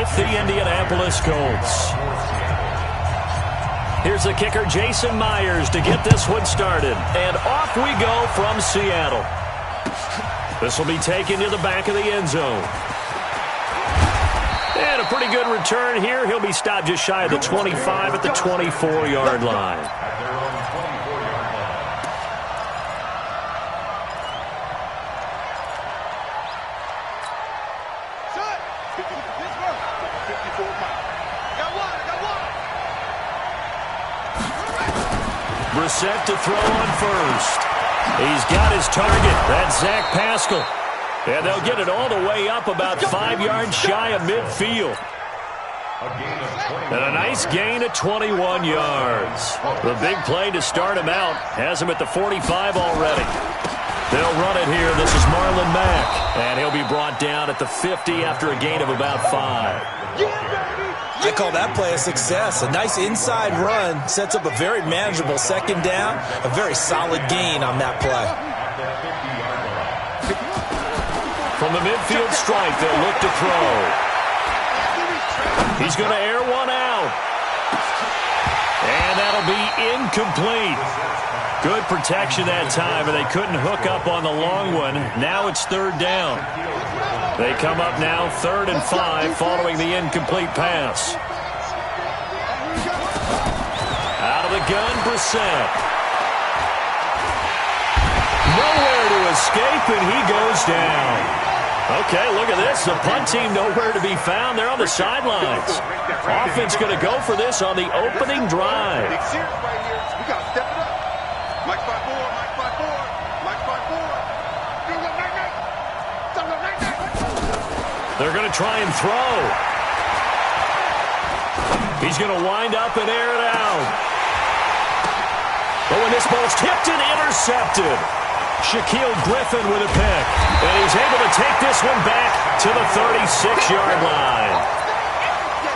with the Indianapolis Colts. Here's the kicker, Jason Myers, to get this one started. And off we go from Seattle. This will be taken to the back of the end zone. And a pretty good return here. He'll be stopped just shy of the 25 at the 24-yard line. Brissett to throw on first. He's got his target. That's Zach Pascal. And they'll get it all the way up about 5 yards shy of midfield. And a nice gain of 21 yards. The big play to start him out has him at the 45 already. They'll run it here. This is Marlon Mack. And he'll be brought down at the 50 after a gain of about 5. I call that play a success. A nice inside run sets up a very manageable second down. A very solid gain on that play. From the midfield strike, they'll look to throw. He's going to air one out. And that'll be incomplete. Good protection that time, and they couldn't hook up on the long one. Now it's third down. They come up now 3rd and 5 following the incomplete pass. Out of the gun, Brissett. Nowhere to escape, and he goes down. Okay, look at this. The punt team nowhere to be found. They're on the sidelines. Offense going to go for this on the opening drive. They're going to try and throw. He's going to wind up and air it out. But when this ball's tipped and intercepted, Shaquille Griffin with a pick. And he's able to take this one back to the 36-yard line.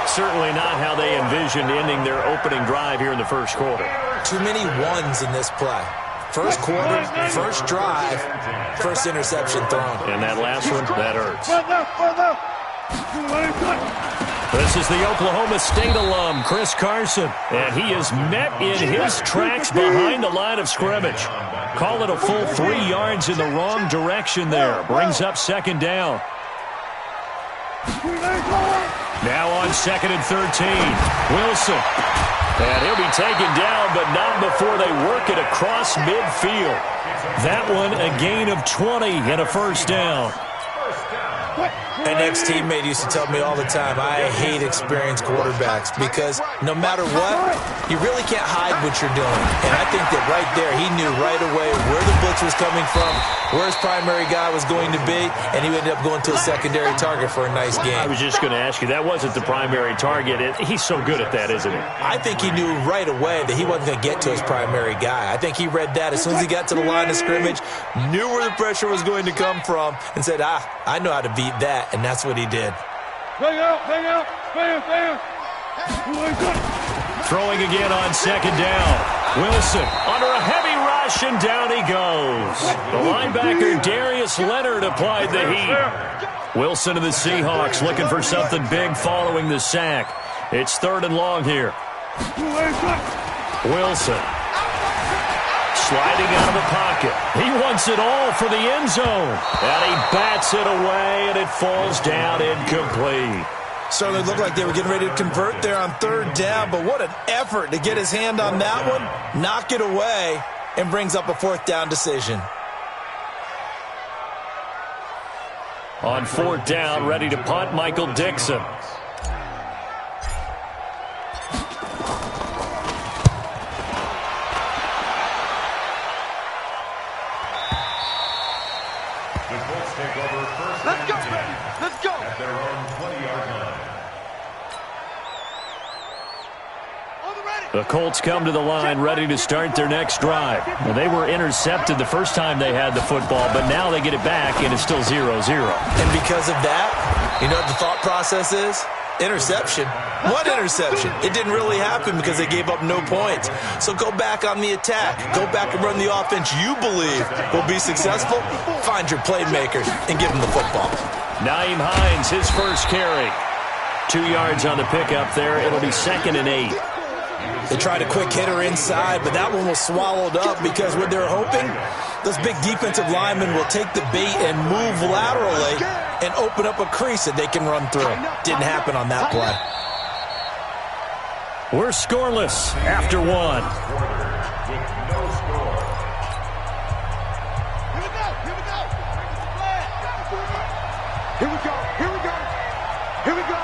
Certainly not how they envisioned ending their opening drive here in the first quarter. Too many ones in this play. First quarter, first drive, first interception thrown. And that last one, that hurts. This is the Oklahoma State alum, Chris Carson. And he is met in his tracks behind the line of scrimmage. Call it a full 3 yards in the wrong direction there. Brings up second down. Now on 2nd and 13. Wilson. And he'll be taken down, but not before they work it across midfield. That one, a gain of 20 and a first down. An ex-teammate used to tell me all the time, I hate experienced quarterbacks because no matter what, you really can't hide what you're doing. And I think that right there, he knew right away where the blitz was coming from, where his primary guy was going to be, and he ended up going to a secondary target for a nice game. I was just going to ask you, that wasn't the primary target. He's so good at that, isn't he? I think he knew right away that he wasn't going to get to his primary guy. I think he read that as soon as he got to the line of scrimmage, knew where the pressure was going to come from, and said, I know how to beat that, and that's what he did. Throwing again on second down. Wilson under a heavy rush, and down he goes. The linebacker Darius Leonard applied the heat. Wilson of the Seahawks looking for something big following the sack. It's 3rd and long here. Wilson sliding out of the pocket. He wants it all for the end zone. And he bats it away, and it falls down incomplete. Certainly looked like they were getting ready to convert there on 3rd down, but what an effort to get his hand on that one, knock it away, and brings up a 4th down decision. On 4th down, ready to punt, Michael Dixon. The Colts come to the line ready to start their next drive. Well, they were intercepted the first time they had the football, but now they get it back, and it's still 0-0. And because of that, you know what the thought process is? Interception. What interception? It didn't really happen because they gave up no points. So go back on the attack. Go back and run the offense you believe will be successful. Find your playmakers and give them the football. Nyheim Hines, his first carry. 2 yards on the pickup there. It'll be 2nd and 8. They tried a quick hitter inside, but that one was swallowed up because what they're hoping, those big defensive linemen will take the bait and move laterally and open up a crease that they can run through. Didn't happen on that play. We're scoreless after 1. Here we go. Here we go. Here we go.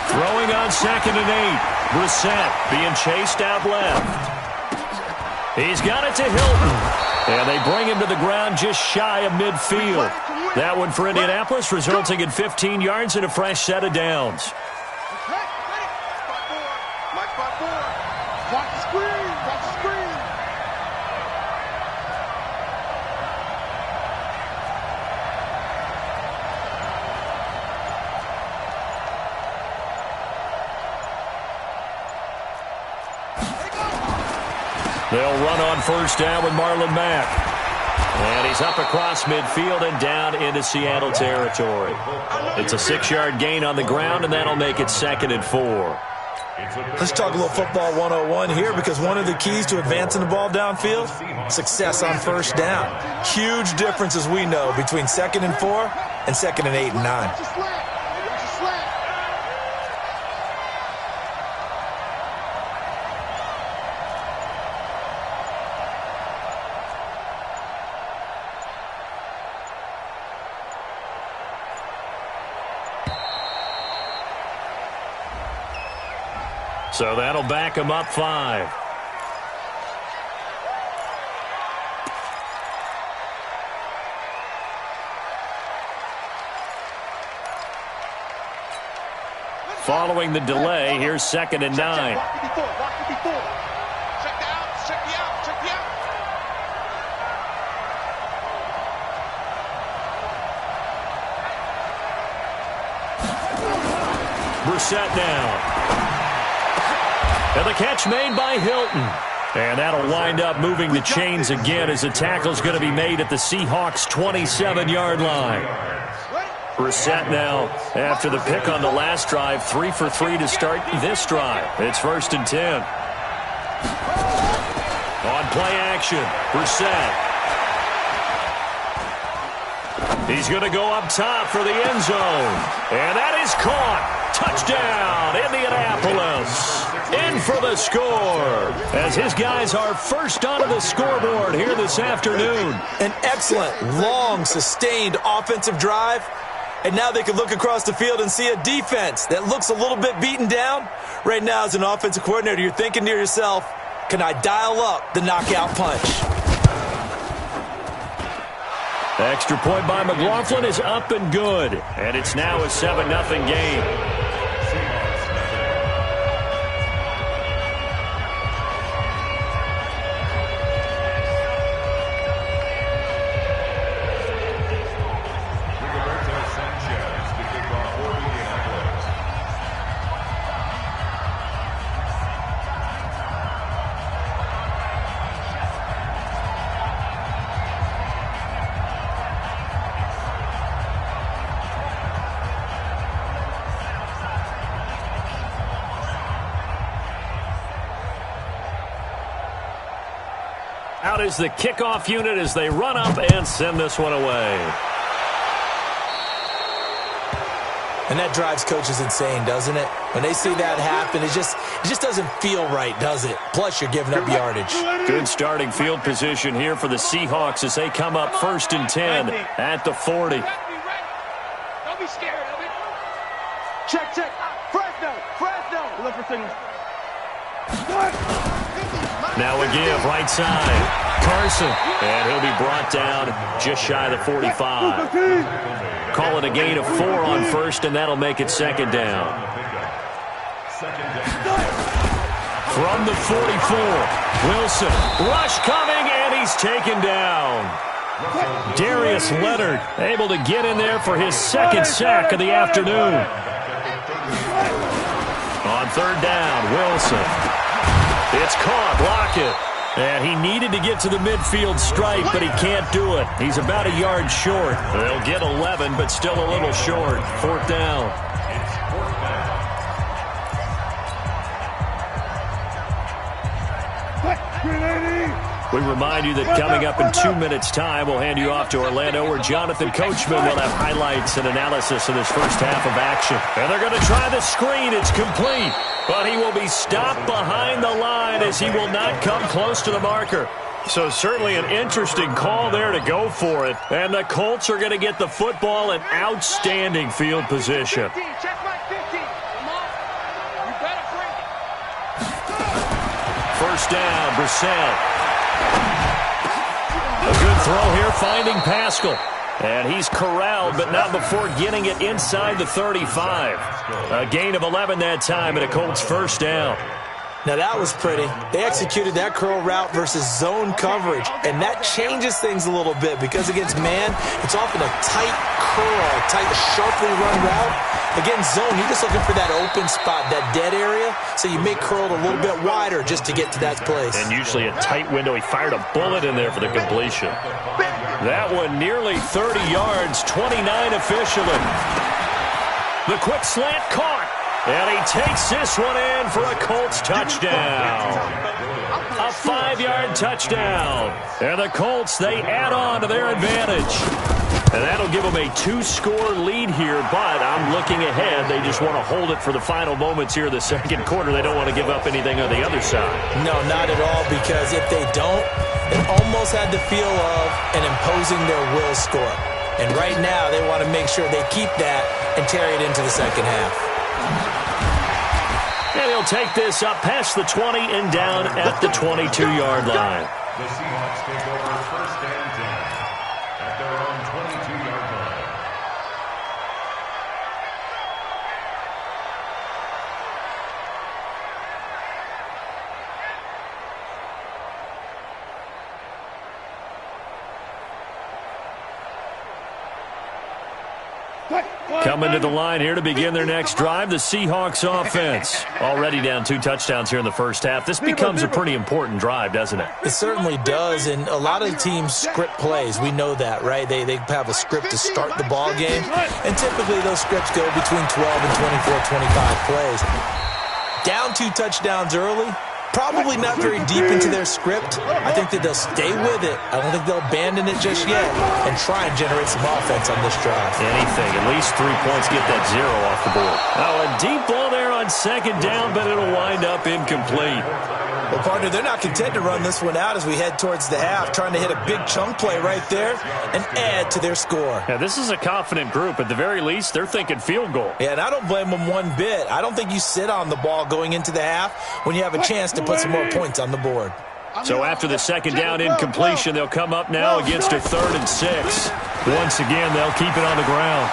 Throwing on 2nd and 8. Brissett being chased out left. He's got it to Hilton. And they bring him to the ground just shy of midfield. That one for Indianapolis, resulting in 15 yards and a fresh set of downs. Watch the screen. Watch the screen. They'll run on 1st down with Marlon Mack. And he's up across midfield and down into Seattle territory. It's a 6-yard gain on the ground, and that'll make it 2nd and 4. Let's talk a little football 101 here, because one of the keys to advancing the ball downfield, success on 1st down. Huge difference, as we know, between 2nd and 4 and 2nd and 8 and 9. So that'll back him up 5. Following the delay, here's 2nd and 9. Check the out. Check the out. Check the out. Brissett now. And the catch made by Hilton. And that'll wind up moving the chains again as the tackle's going to be made at the Seahawks' 27-yard line. Brissett now, after the pick on the last drive, 3 for 3 to start this drive. It's 1st and 10. On play action, Brissett. He's going to go up top for the end zone. And that is caught. Touchdown, Indianapolis. In for the score, as his guys are first onto the scoreboard here this afternoon. An excellent, long, sustained offensive drive. And now they can look across the field and see a defense that looks a little bit beaten down. Right now, as an offensive coordinator, you're thinking to yourself, can I dial up the knockout punch? The extra point by McLaughlin is up and good. And it's now a 7-0 game. Out is the kickoff unit as they run up and send this one away. And that drives coaches insane, doesn't it? When they see that happen, it just doesn't feel right, does it? Plus, you're giving up yardage. Good starting field position here for the Seahawks as they come up 1st and 10 at the 40. Don't be scared of it. Check. Fresno. Look for signals. Now a give, right side. Carson. And he'll be brought down just shy of the 45. Call it a gain of 4 on 1st, and that'll make it 2nd down. From the 44, Wilson. Rush coming, and he's taken down. Darius Leonard able to get in there for his 2nd sack of the afternoon. On 3rd down, Wilson. It's caught. Lockett. And he needed to get to the midfield stripe, but he can't do it. He's about a yard short. They'll get 11, but still a little short. 4th down. We remind you that coming up in 2 minutes' time, we'll hand you off to Orlando, where Jonathan Coachman will have highlights and analysis of this first half of action. And they're going to try the screen. It's complete. But he will be stopped behind the line as he will not come close to the marker. So certainly an interesting call there to go for it. And the Colts are going to get the football in outstanding field position. First down, Brissett. A good throw here, finding Pascal. And he's corralled, but not before getting it inside the 35. A gain of 11 that time, and a Colts first down. Now that was pretty. They executed that curl route versus zone coverage, and that changes things a little bit because against man, it's often a tight curl, a tight, sharply run route. Against zone, you're just looking for that open spot, that dead area, so you make curl a little bit wider just to get to that place. And usually a tight window. He fired a bullet in there for the completion. That one nearly 30 yards, 29 officially. The quick slant caught. And he takes this one in for a Colts touchdown. A 5-yard touchdown. And the Colts, they add on to their advantage. And that'll give them a 2-score lead here, but I'm looking ahead. They just want to hold it for the final moments here of the second quarter. They don't want to give up anything on the other side. No, not at all, because if they don't, it almost had the feel of an imposing their will score. And right now, they want to make sure they keep that and carry it into the second half. And he'll take this up past the 20 and down at the 22-yard line. The Seahawks take over first and 10 at their own 22-yard line. Coming to the line here to begin their next drive, the Seahawks offense. Already down 2 touchdowns here in the first half. This becomes a pretty important drive, doesn't it? It certainly does, and a lot of teams script plays. We know that, right? They have a script to start the ball game, and typically those scripts go between 12 and 24, 25 plays. Down 2 touchdowns early. Probably not very deep into their script. I think that they'll stay with it. I don't think they'll abandon it just yet and try and generate some offense on this drive. Anything. At least 3 points. Get that 0 off the board. Oh, a deep ball there on second down, but it'll wind up incomplete. Well, partner, they're not content to run this one out as we head towards the half, trying to hit a big chunk play right there and add to their score. Yeah, this is a confident group. At the very least, they're thinking field goal. Yeah, and I don't blame them one bit. I don't think you sit on the ball going into the half when you have a chance to put some more points on the board. So after the second down incompletion, they'll come up now against a 3rd and 6. Once again, they'll keep it on the ground.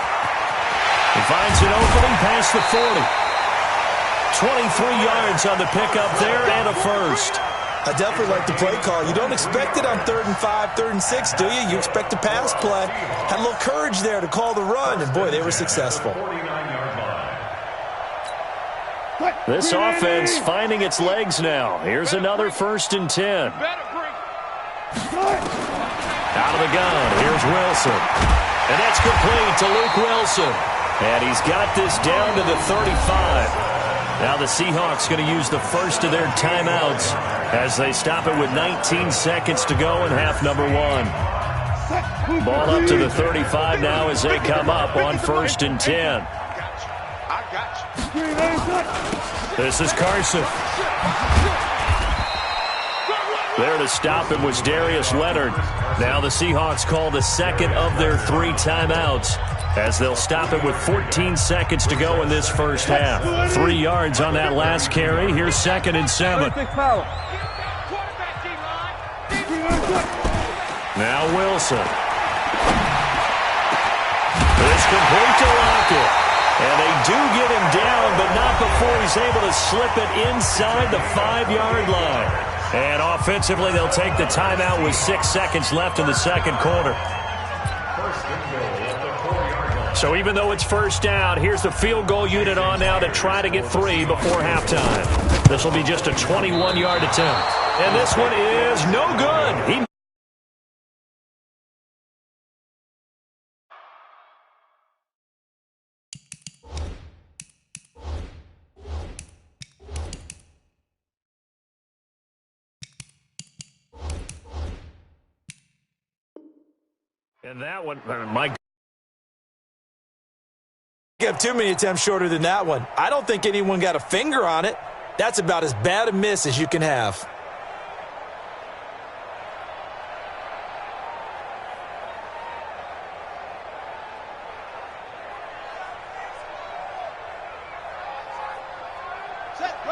He finds an opening past the 40. 23 yards on the pickup there and a first. I definitely like the play call. You don't expect it on 3rd and 5, 3rd and 6, do you? You expect a pass play. Had a little courage there to call the run, and boy, they were successful. This offense finding its legs now. Here's another 1st and 10. Out of the gun, here's Wilson. And that's complete to Luke Wilson. And he's got this down to the 35. Now the Seahawks going to use the first of their timeouts as they stop it with 19 seconds to go in half number 1. Ball up to the 35 now as they come up on 1st and 10. This is Carson. There to stop him was Darius Leonard. Now the Seahawks call the second of their 3 timeouts as they'll stop it with 14 seconds to go in this first half. 3 yards on that last carry. Here's 2nd and 7. Now Wilson. It's complete to Lockett. And they do get him down, but not before he's able to slip it inside the 5-yard line. And offensively, they'll take the timeout with 6 seconds left in the second quarter. So even though it's first down, here's the field goal unit on now to try to get 3 before halftime. This will be just a 21-yard attempt. And this one is no good. And that one, my got too many attempts shorter than that one. I don't think anyone got a finger on it. That's about as bad a miss as you can have.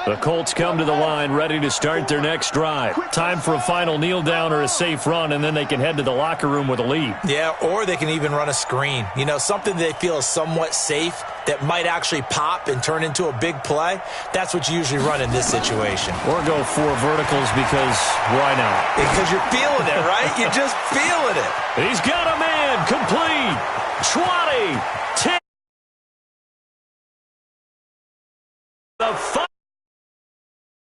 The Colts come to the line ready to start their next drive. Time for a final kneel down or a safe run, and then they can head to the locker room with a lead. Yeah, or they can even run a screen. You know, something they feel is somewhat safe that might actually pop and turn into a big play. That's what you usually run in this situation. Or go 4 verticals because why not? Because you're feeling it, right? You're just feeling it. He's got a man. Complete. 20. 10. The